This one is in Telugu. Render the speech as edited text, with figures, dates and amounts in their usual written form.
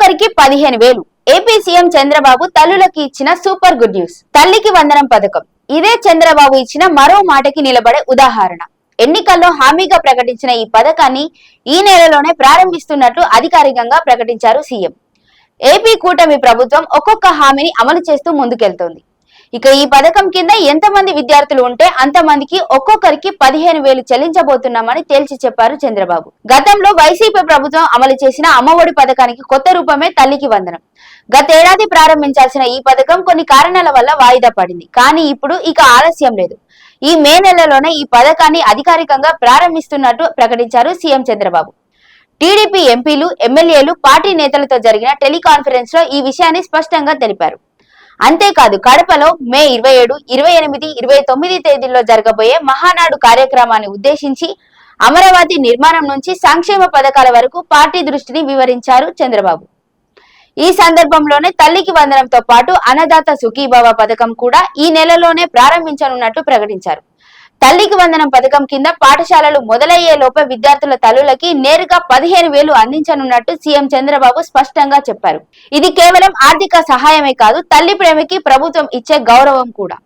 ఒక్కొక్కరికి 15,000. ఏపీ సీఎం చంద్రబాబు తల్లులకి ఇచ్చిన సూపర్ గుడ్ న్యూస్. తల్లికి వందనం పథకం ఇదే చంద్రబాబు ఇచ్చిన మరో మాటకి నిలబడే ఉదాహరణ. ఎన్నికల్లో హామీగా ప్రకటించిన ఈ పథకాన్ని ఈ నెలలోనే ప్రారంభిస్తున్నట్లు అధికారికంగా ప్రకటించారు సీఎం. ఏపీ కూటమి ప్రభుత్వం ఒక్కొక్క హామీని అమలు చేస్తూ ముందుకెళ్తోంది. ఇక ఈ పథకం కింద ఎంతమంది విద్యార్థులు ఉంటే అంతమందికి ఒక్కొక్కరికి 15,000 చెల్లించబోతున్నామని తేల్చి చెప్పారు చంద్రబాబు. గతంలో వైసీపీ ప్రభుత్వం అమలు చేసిన అమ్మఒడి పథకానికి కొత్త రూపమే తల్లికి వందనం. గతేడాది ప్రారంభించాల్సిన ఈ పథకం కొన్ని కారణాల వల్ల వాయిదా పడింది. కానీ ఇప్పుడు ఇక ఆలస్యం లేదు. ఈ మే నెలలోనే ఈ పథకాన్ని అధికారికంగా ప్రారంభిస్తున్నట్టు ప్రకటించారు సీఎం చంద్రబాబు. టీడీపీ ఎంపీలు, ఎమ్మెల్యేలు, పార్టీ నేతలతో జరిగిన టెలికాన్ఫరెన్స్ లో ఈ విషయాన్ని స్పష్టంగా తెలిపారు. అంతేకాదు కడపలో మే 27, 28, 29 తేదీల్లో జరగబోయే మహానాడు కార్యక్రమాన్ని ఉద్దేశించి అమరావతి నిర్మాణం నుంచి సంక్షేమ పథకాల వరకు పార్టీ దృష్టిని వివరించారు చంద్రబాబు. ఈ సందర్భంలోనే తల్లికి వందనంతో పాటు అన్నదాత సుఖీభవ పథకం కూడా ఈ నెలలోనే ప్రారంభించనున్నట్టు ప్రకటించారు. తల్లికి వందనం పథకం కింద పాఠశాలలు మొదలయ్యే లోపే విద్యార్థుల తల్లులకి నేరుగా 15,000 అందించనున్నట్టు సీఎం చంద్రబాబు స్పష్టంగా చెప్పారు. ఇది కేవలం ఆర్థిక సహాయమే కాదు, తల్లి ప్రేమకి ప్రభుత్వం ఇచ్చే గౌరవం కూడా.